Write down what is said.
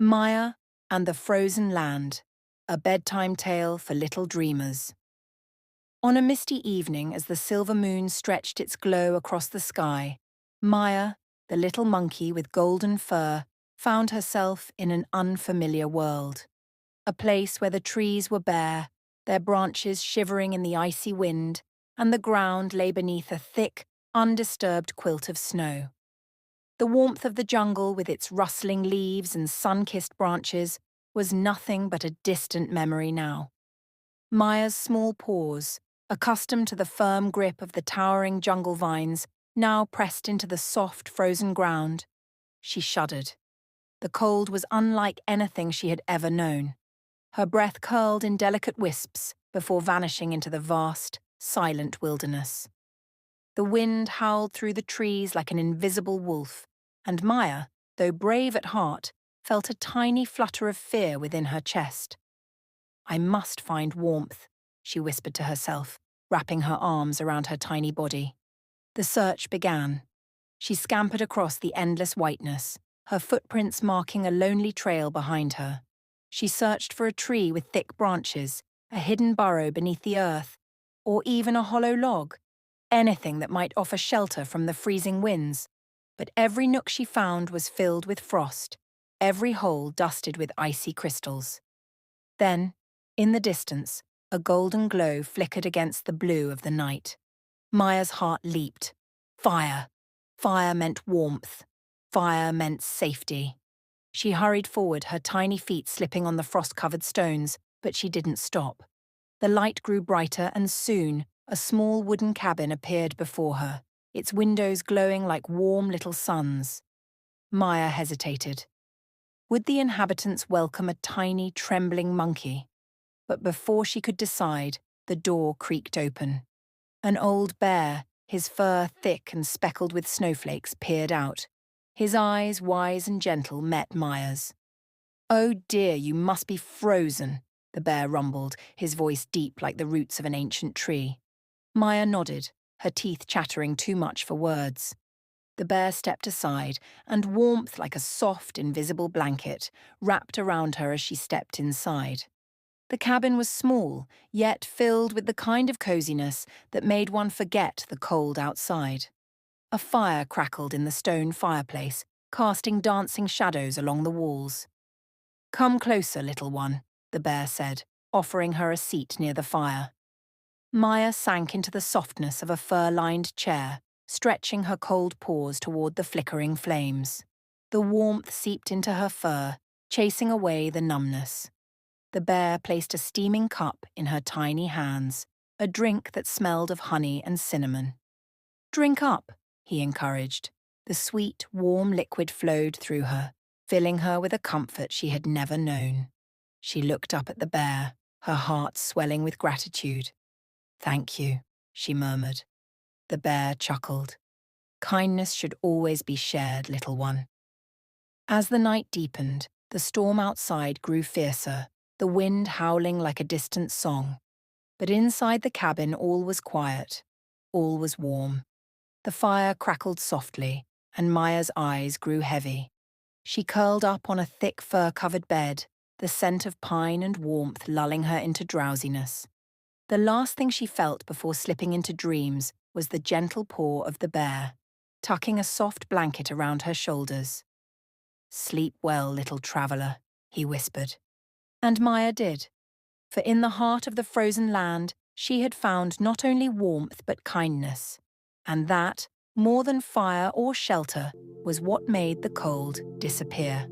Maya and the Frozen Land, a bedtime tale for little dreamers. On a misty evening, as the silver moon stretched its glow across the sky, Maya, the little monkey with golden fur, found herself in an unfamiliar world. A place where the trees were bare, their branches shivering in the icy wind, and the ground lay beneath a thick, undisturbed quilt of snow. The warmth of the jungle, with its rustling leaves and sun-kissed branches, was nothing but a distant memory now. Maya's small paws, accustomed to the firm grip of the towering jungle vines, now pressed into the soft, frozen ground. She shuddered. The cold was unlike anything she had ever known. Her breath curled in delicate wisps before vanishing into the vast, silent wilderness. The wind howled through the trees like an invisible wolf, and Maya, though brave at heart, felt a tiny flutter of fear within her chest. "I must find warmth," she whispered to herself, wrapping her arms around her tiny body. The search began. She scampered across the endless whiteness, her footprints marking a lonely trail behind her. She searched for a tree with thick branches, a hidden burrow beneath the earth, or even a hollow log, anything that might offer shelter from the freezing winds. But every nook she found was filled with frost, every hole dusted with icy crystals. Then, in the distance, a golden glow flickered against the blue of the night. Maya's heart leaped. Fire! Fire meant warmth. Fire meant safety. She hurried forward, her tiny feet slipping on the frost-covered stones, but she didn't stop. The light grew brighter, and soon, a small wooden cabin appeared before her, its windows glowing like warm little suns. Maya hesitated. Would the inhabitants welcome a tiny, trembling monkey? But before she could decide, the door creaked open. An old bear, his fur thick and speckled with snowflakes, peered out. His eyes, wise and gentle, met Maya's. "Oh dear, you must be frozen," the bear rumbled, his voice deep like the roots of an ancient tree. Maya nodded, her teeth chattering too much for words. The bear stepped aside, and warmth like a soft, invisible blanket wrapped around her as she stepped inside. The cabin was small, yet filled with the kind of coziness that made one forget the cold outside. A fire crackled in the stone fireplace, casting dancing shadows along the walls. "Come closer, little one," the bear said, offering her a seat near the fire. Maya sank into the softness of a fur-lined chair, stretching her cold paws toward the flickering flames. The warmth seeped into her fur, chasing away the numbness. The bear placed a steaming cup in her tiny hands, a drink that smelled of honey and cinnamon. "Drink up," he encouraged. The sweet, warm liquid flowed through her, filling her with a comfort she had never known. She looked up at the bear, her heart swelling with gratitude. "Thank you," she murmured. The bear chuckled. "Kindness should always be shared, little one." As the night deepened, the storm outside grew fiercer, the wind howling like a distant song. But inside the cabin all was quiet, all was warm. The fire crackled softly, and Maya's eyes grew heavy. She curled up on a thick fur-covered bed, the scent of pine and warmth lulling her into drowsiness. The last thing she felt before slipping into dreams was the gentle paw of the bear, tucking a soft blanket around her shoulders. "Sleep well, little traveller," he whispered. And Maya did, for in the heart of the frozen land, she had found not only warmth but kindness, and that, more than fire or shelter, was what made the cold disappear.